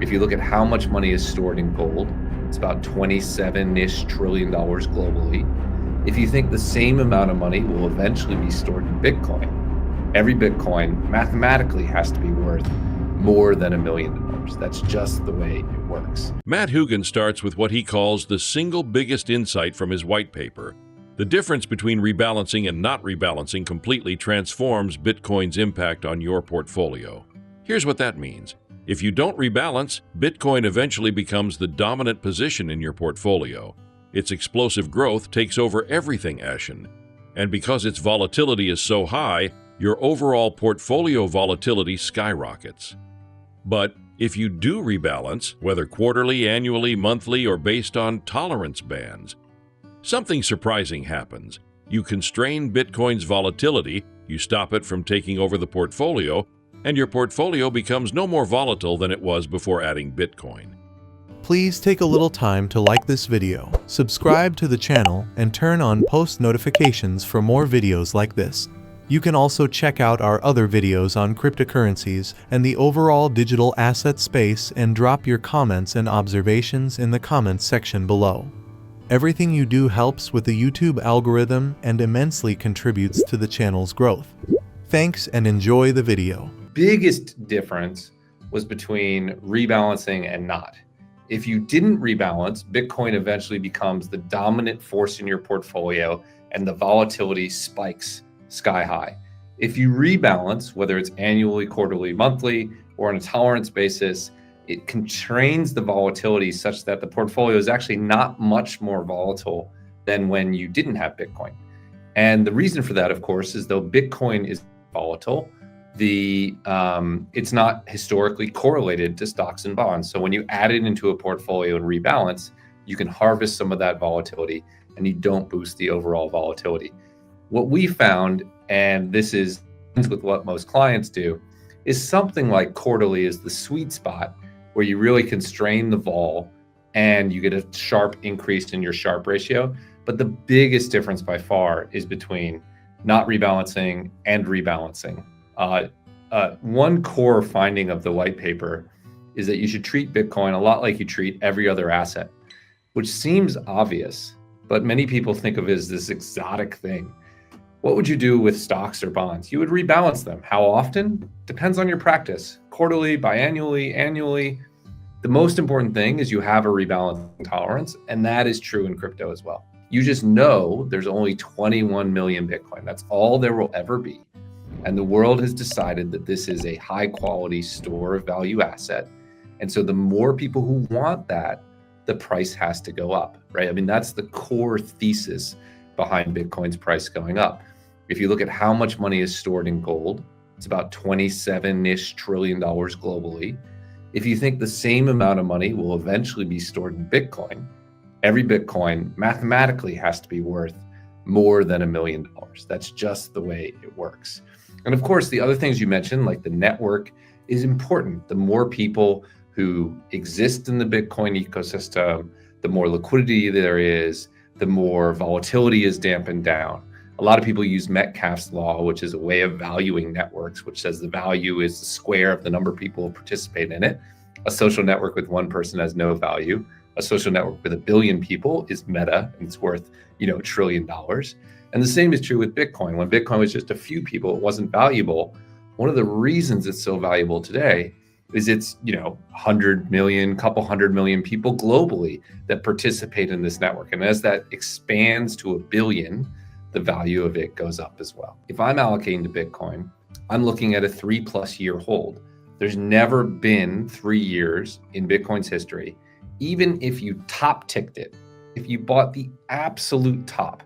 If you look at how much money is stored in gold, it's about $27-ish trillion globally. If you think the same amount of money will eventually be stored in Bitcoin, every Bitcoin mathematically has to be worth more than $1 million. That's just the way it works. Matt Hougan starts with what he calls the single biggest insight from his white paper. The difference between rebalancing and not rebalancing completely transforms Bitcoin's impact on your portfolio. Here's what that means. If you don't rebalance, Bitcoin eventually becomes the dominant position in your portfolio. Its explosive growth takes over everything Ashen. And because its volatility is so high, your overall portfolio volatility skyrockets. But if you do rebalance, whether quarterly, annually, monthly, or based on tolerance bands, something surprising happens. You constrain Bitcoin's volatility, you stop it from taking over the portfolio, and your portfolio becomes no more volatile than it was before adding Bitcoin. Please take a little time to like this video, subscribe to the channel, and turn on post notifications for more videos like this. You can also check out our other videos on cryptocurrencies and the overall digital asset space and drop your comments and observations in the comments section below. Everything you do helps with the YouTube algorithm and immensely contributes to the channel's growth. Thanks and enjoy the video. Biggest difference was between rebalancing and not. If you didn't rebalance, Bitcoin eventually becomes the dominant force in your portfolio and the volatility spikes sky high. If you rebalance, whether it's annually, quarterly, monthly, or on a tolerance basis, it constrains the volatility such that the portfolio is actually not much more volatile than when you didn't have Bitcoin. And the reason for that, of course, is though Bitcoin is volatile, it's not historically correlated to stocks and bonds. So when you add it into a portfolio and rebalance, you can harvest some of that volatility and you don't boost the overall volatility. What we found, and this is with what most clients do, is something like quarterly is the sweet spot where you really constrain the vol and you get a sharp increase in your Sharpe ratio. But the biggest difference by far is between not rebalancing and rebalancing. One core finding of the white paper is that you should treat Bitcoin a lot like you treat every other asset, which seems obvious, but many people think of it as this exotic thing. What would you do with stocks or bonds? You would rebalance them. How often? Depends on your practice. Quarterly, biannually, annually. The most important thing is you have a rebalancing tolerance, and that is true in crypto as well. You just know there's only 21 million Bitcoin. That's all there will ever be. And the world has decided that this is a high quality store of value asset. And so the more people who want that, the price has to go up, right? I mean, that's the core thesis behind Bitcoin's price going up. If you look at how much money is stored in gold, it's about $27-ish trillion globally. If you think the same amount of money will eventually be stored in Bitcoin, every Bitcoin mathematically has to be worth more than $1 million. That's just the way it works. And of course, the other things you mentioned, like the network, is important. The more people who exist in the Bitcoin ecosystem, the more liquidity there is, the more volatility is dampened down. A lot of people use Metcalfe's law, which is a way of valuing networks, which says the value is the square of the number of people who participate in it. A social network with one person has no value. A social network with 1 billion people is meta and it's worth, $1 trillion. And the same is true with Bitcoin. When Bitcoin was just a few people, it wasn't valuable. One of the reasons it's so valuable today is it's, 100 million, couple 100 million people globally that participate in this network. And as that expands to 1 billion, the value of it goes up as well. If I'm allocating to Bitcoin, I'm looking at a 3+ year hold. There's never been 3 years in Bitcoin's history, even if you top ticked it, if you bought the absolute top,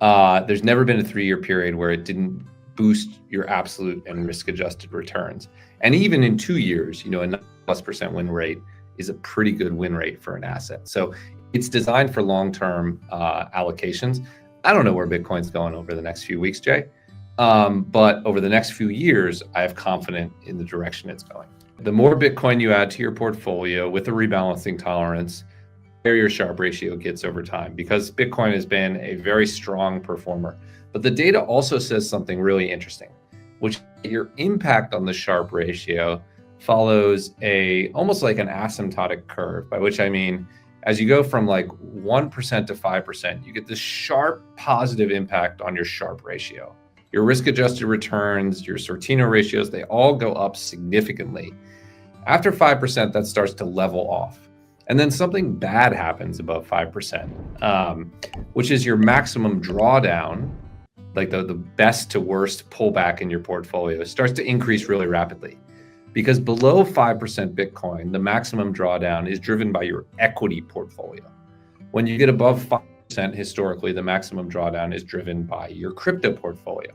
there's never been a 3-year period where it didn't boost your absolute and risk-adjusted returns. And even in 2 years, a 9+% win rate is a pretty good win rate for an asset. So it's designed for long-term allocations. I don't know where Bitcoin's going over the next few weeks, Jay, but over the next few years, I have confidence in the direction it's going. The more Bitcoin you add to your portfolio with a rebalancing tolerance, where your Sharpe ratio gets over time, because Bitcoin has been a very strong performer. But the data also says something really interesting, which your impact on the Sharpe ratio follows almost like an asymptotic curve, by which I mean, as you go from like 1% to 5%, you get this sharp positive impact on your Sharpe ratio. Your risk-adjusted returns, your Sortino ratios, they all go up significantly. After 5%, that starts to level off. And then something bad happens above 5%, which is your maximum drawdown, like the best to worst pullback in your portfolio, starts to increase really rapidly. Because below 5% Bitcoin, the maximum drawdown is driven by your equity portfolio. When you get above 5%, historically, the maximum drawdown is driven by your crypto portfolio.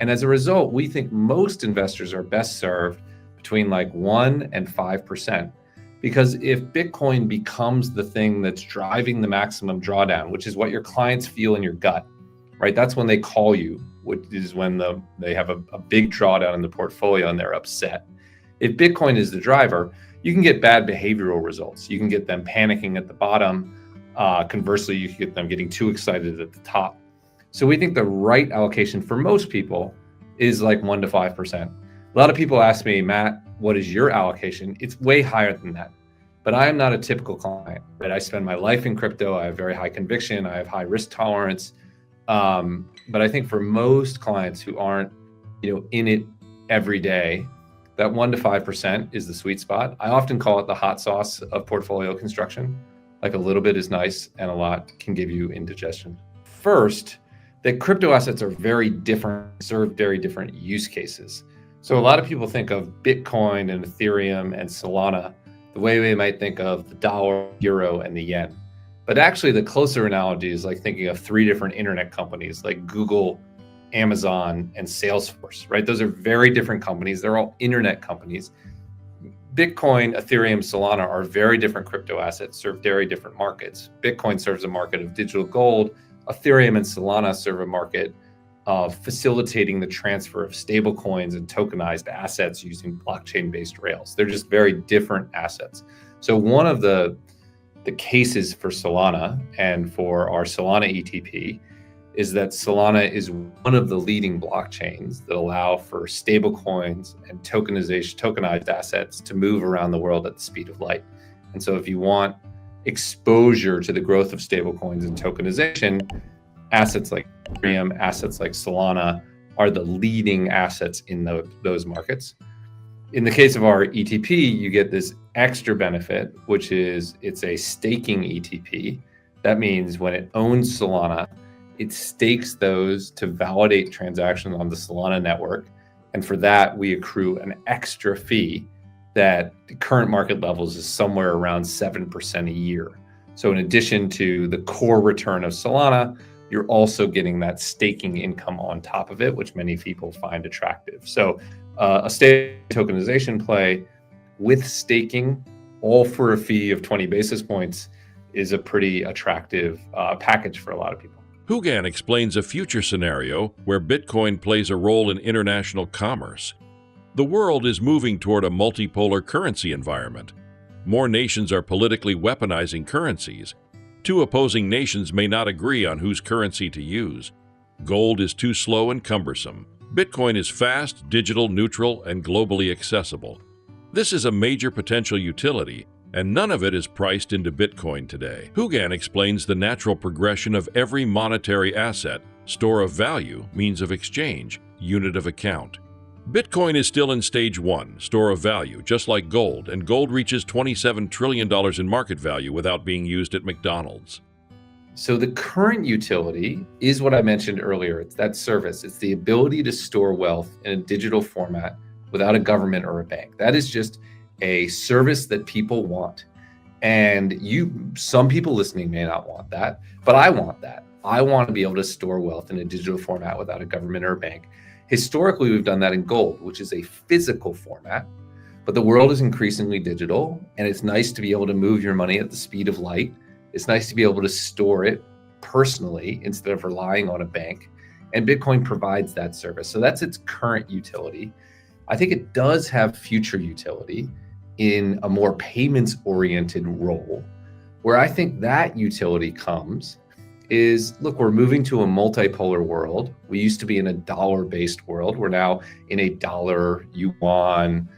And as a result, we think most investors are best served between like 1 and 5%. Because if Bitcoin becomes the thing that's driving the maximum drawdown, which is what your clients feel in your gut, right? That's when they call you, which is when they have a big drawdown in the portfolio and they're upset. If Bitcoin is the driver, you can get bad behavioral results. You can get them panicking at the bottom. Conversely, you can get them getting too excited at the top. So we think the right allocation for most people is like 1 to 5%. A lot of people ask me, Matt, what is your allocation? It's way higher than that. But I am not a typical client, right? I spend my life in crypto. I have very high conviction. I have high risk tolerance. But I think for most clients who aren't, in it every day, that 1 to 5% is the sweet spot. I often call it the hot sauce of portfolio construction. Like a little bit is nice and a lot can give you indigestion. First, that crypto assets are very different, serve very different use cases. So a lot of people think of Bitcoin and Ethereum and Solana the way we might think of the dollar, euro, and the yen. But actually the closer analogy is like thinking of 3 different internet companies like Google, Amazon, and Salesforce, right? Those are very different companies. They're all internet companies. Bitcoin, Ethereum, Solana are very different crypto assets, serve very different markets. Bitcoin serves a market of digital gold. Ethereum and Solana serve a market of facilitating the transfer of stable coins and tokenized assets using blockchain-based rails. They're just very different assets. So one of the cases for Solana and for our Solana ETP is that Solana is one of the leading blockchains that allow for stable coins and tokenized assets to move around the world at the speed of light. And so if you want exposure to the growth of stable coins and tokenization, assets like Ethereum, assets like Solana are the leading assets in those markets. In the case of our ETP, you get this extra benefit, which is it's a staking ETP. That means when it owns Solana, it stakes those to validate transactions on the Solana network. And for that, we accrue an extra fee that the current market levels is somewhere around 7% a year. So in addition to the core return of Solana, you're also getting that staking income on top of it, which many people find attractive. So a stable tokenization play with staking, all for a fee of 20 basis points, is a pretty attractive package for a lot of people. Hougan explains a future scenario where Bitcoin plays a role in international commerce. The world is moving toward a multipolar currency environment. More nations are politically weaponizing currencies. 2 opposing nations may not agree on whose currency to use. Gold is too slow and cumbersome. Bitcoin is fast, digital, neutral, and globally accessible. This is a major potential utility, and none of it is priced into Bitcoin today. Hougan explains the natural progression of every monetary asset, store of value, means of exchange, unit of account. Bitcoin is still in stage 1, store of value, just like gold, and gold reaches $27 trillion in market value without being used at McDonald's. So the current utility is what I mentioned earlier. It's that service. It's the ability to store wealth in a digital format without a government or a bank. That is just a service that people want. And some people listening may not want that, but I want that. I want to be able to store wealth in a digital format without a government or a bank. Historically, we've done that in gold, which is a physical format, but the world is increasingly digital, and it's nice to be able to move your money at the speed of light. It's nice to be able to store it personally instead of relying on a bank. And Bitcoin provides that service. So that's its current utility. I think it does have future utility in a more payments-oriented role. Where I think that utility comes is, look, we're moving to a multipolar world. We used to be in a dollar-based world. We're now in a dollar, yuan,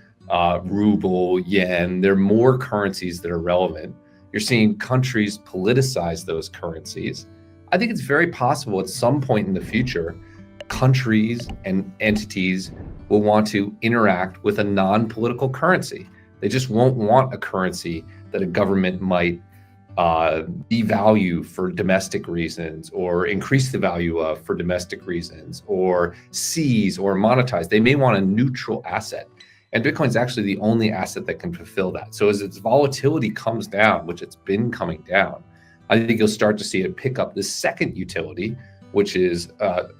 ruble, yen. There are more currencies that are relevant. You're seeing countries politicize those currencies. I think it's very possible at some point in the future, countries and entities will want to interact with a non-political currency. They just won't want a currency that a government might devalue for domestic reasons, or increase the value of for domestic reasons, or seize or monetize. They may want a neutral asset. And Bitcoin is actually the only asset that can fulfill that. So as its volatility comes down, which it's been coming down, I think you'll start to see it pick up the second utility, which is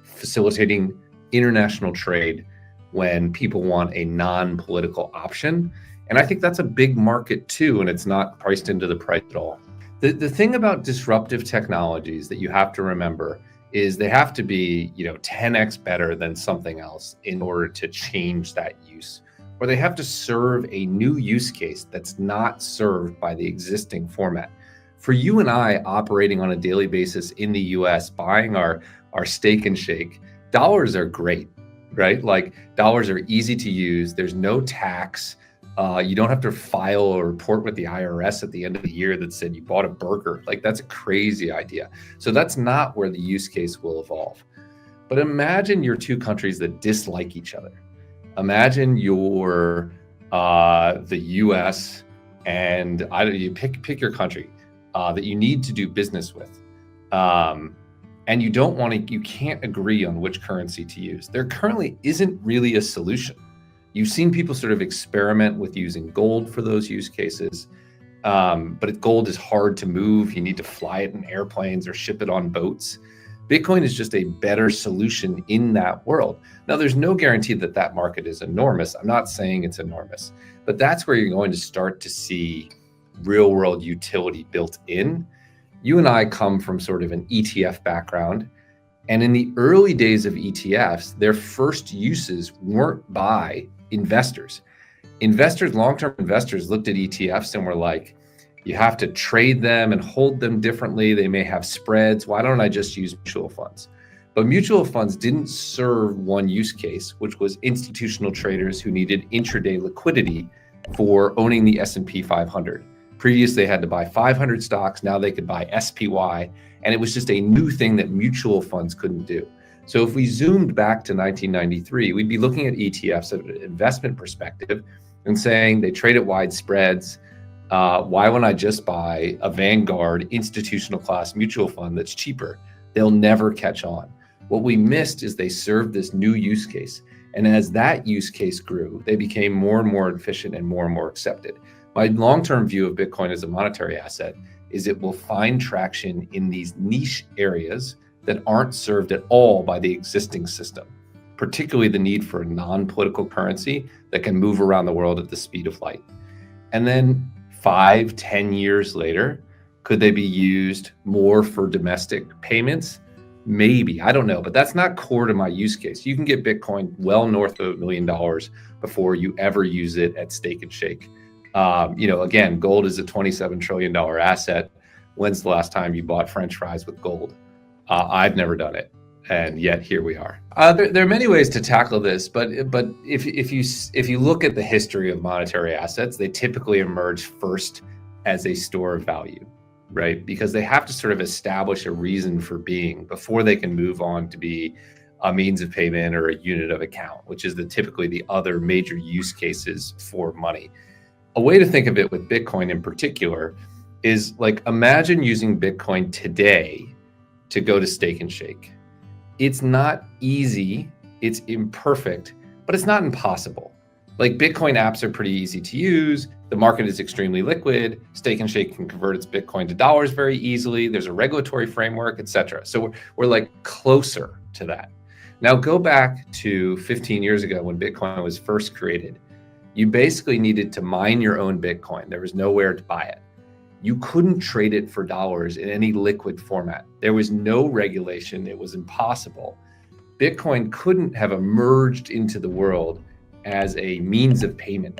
facilitating international trade when people want a non-political option. And I think that's a big market too, and it's not priced into the price at all. The thing about disruptive technologies that you have to remember is they have to be, 10x better than something else in order to change that use, or they have to serve a new use case that's not served by the existing format. For you and I operating on a daily basis in the US, buying our steak and shake, dollars are great, right? Like dollars are easy to use. There's no tax. You don't have to file a report with the IRS at the end of the year that said you bought a burger. Like that's a crazy idea. So that's not where the use case will evolve. But imagine you're two countries that dislike each other. Imagine you're the US and you pick your country that you need to do business with. And you can't agree on which currency to use. There currently isn't really a solution. You've seen people sort of experiment with using gold for those use cases, but gold is hard to move. You need to fly it in airplanes or ship it on boats. Bitcoin is just a better solution in that world. Now, there's no guarantee that that market is enormous. I'm not saying it's enormous, but that's where you're going to start to see real world utility built in. You and I come from sort of an ETF background. And in the early days of ETFs, their first uses weren't by investors. Long-term investors looked at ETFs and were like, you have to trade them and hold them differently. They may have spreads. Why don't I just use mutual funds? But mutual funds didn't serve one use case, which was institutional traders who needed intraday liquidity for owning the S&P 500. Previously, they had to buy 500 stocks. Now they could buy SPY. And it was just a new thing that mutual funds couldn't do. So if we zoomed back to 1993, we'd be looking at ETFs at an investment perspective and saying they trade at wide spreads. Why wouldn't I just buy a Vanguard institutional class mutual fund that's cheaper? They'll never catch on. What we missed is they served this new use case. And as that use case grew, they became more and more efficient and more accepted. My long-term view of Bitcoin as a monetary asset is it will find traction in these niche areas that aren't served at all by the existing system, particularly the need for a non-political currency that can move around the world at the speed of light. And then 5-10 years later, could they be used more for domestic payments? Maybe, I don't know, but that's not core to my use case. You can get Bitcoin well north of $1 million before you ever use it at Steak and Shake. Again, gold is a $27 trillion asset. When's the last time you bought French fries with gold? I've never done it, and yet here we are. There are many ways to tackle this, but if you look at the history of monetary assets, they typically emerge first as a store of value, right? Because they have to sort of establish a reason for being before they can move on to be a means of payment or a unit of account, which is typically the other major use cases for money. A way to think of it with Bitcoin in particular is like, imagine using Bitcoin today to go to Steak and Shake. It's not easy, it's imperfect, but it's not impossible. Like Bitcoin apps are pretty easy to use. The market is extremely liquid. Steak and Shake can convert its Bitcoin to dollars very easily. There's a regulatory framework, etc. So we're like closer to that. Now go back to 15 years ago when Bitcoin was first created. You basically needed to mine your own Bitcoin. There was nowhere to buy it. You couldn't trade it for dollars in any liquid format. There was no regulation. It was impossible. Bitcoin couldn't have emerged into the world as a means of payment.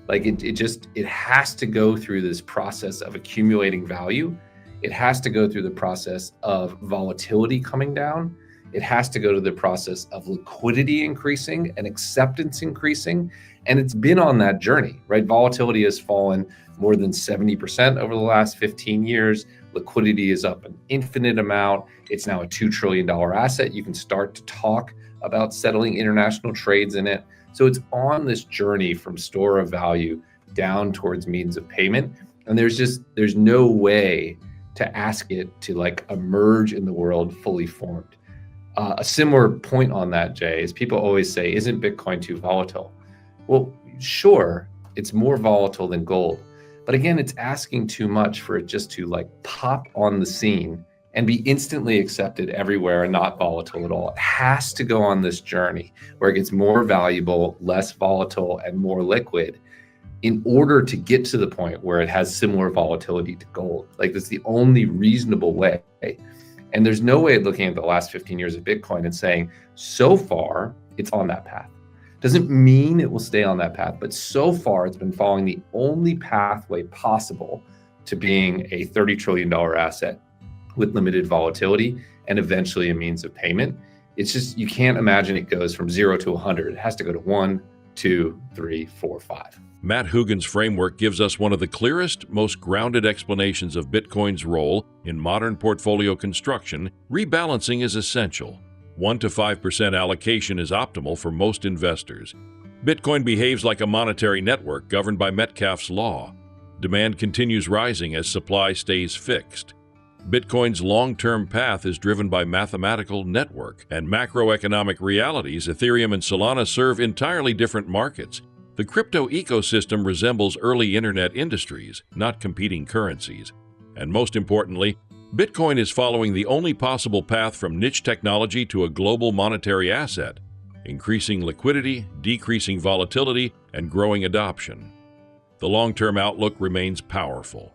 Like it has to go through this process of accumulating value. It has to go through the process of volatility coming down. It has to go to the process of liquidity increasing and acceptance increasing. And it's been on that journey, right? Volatility has fallen more than 70% over the last 15 years. Liquidity is up an infinite amount. It's now a $2 trillion asset. You can start to talk about settling international trades in it. So it's on this journey from store of value down towards means of payment. And there's no way to ask it to like emerge in the world fully formed. A similar point on that, Jay, is people always say, isn't Bitcoin too volatile? Well, sure, it's more volatile than gold. But again, it's asking too much for it just to like pop on the scene and be instantly accepted everywhere and not volatile at all. It has to go on this journey where it gets more valuable, less volatile, and more liquid in order to get to the point where it has similar volatility to gold. Like, that's the only reasonable way. And there's no way of looking at the last 15 years of Bitcoin and saying, so far, it's on that path. Doesn't mean it will stay on that path, but so far it's been following the only pathway possible to being a $30 trillion asset with limited volatility and eventually a means of payment. It's just, you can't imagine it goes from 0 to 100. It has to go to 1, 2, 3, 4, 5. Matt Hougan's framework gives us one of the clearest, most grounded explanations of Bitcoin's role in modern portfolio construction. Rebalancing is essential. 1 to 5% allocation is optimal for most investors. Bitcoin behaves like a monetary network governed by Metcalfe's law. Demand continues rising as supply stays fixed. Bitcoin's long-term path is driven by mathematical network and macroeconomic realities. Ethereum and Solana serve entirely different markets. The crypto ecosystem resembles early internet industries, not competing currencies. And most importantly, Bitcoin is following the only possible path from niche technology to a global monetary asset, increasing liquidity, decreasing volatility, and growing adoption. The long-term outlook remains powerful.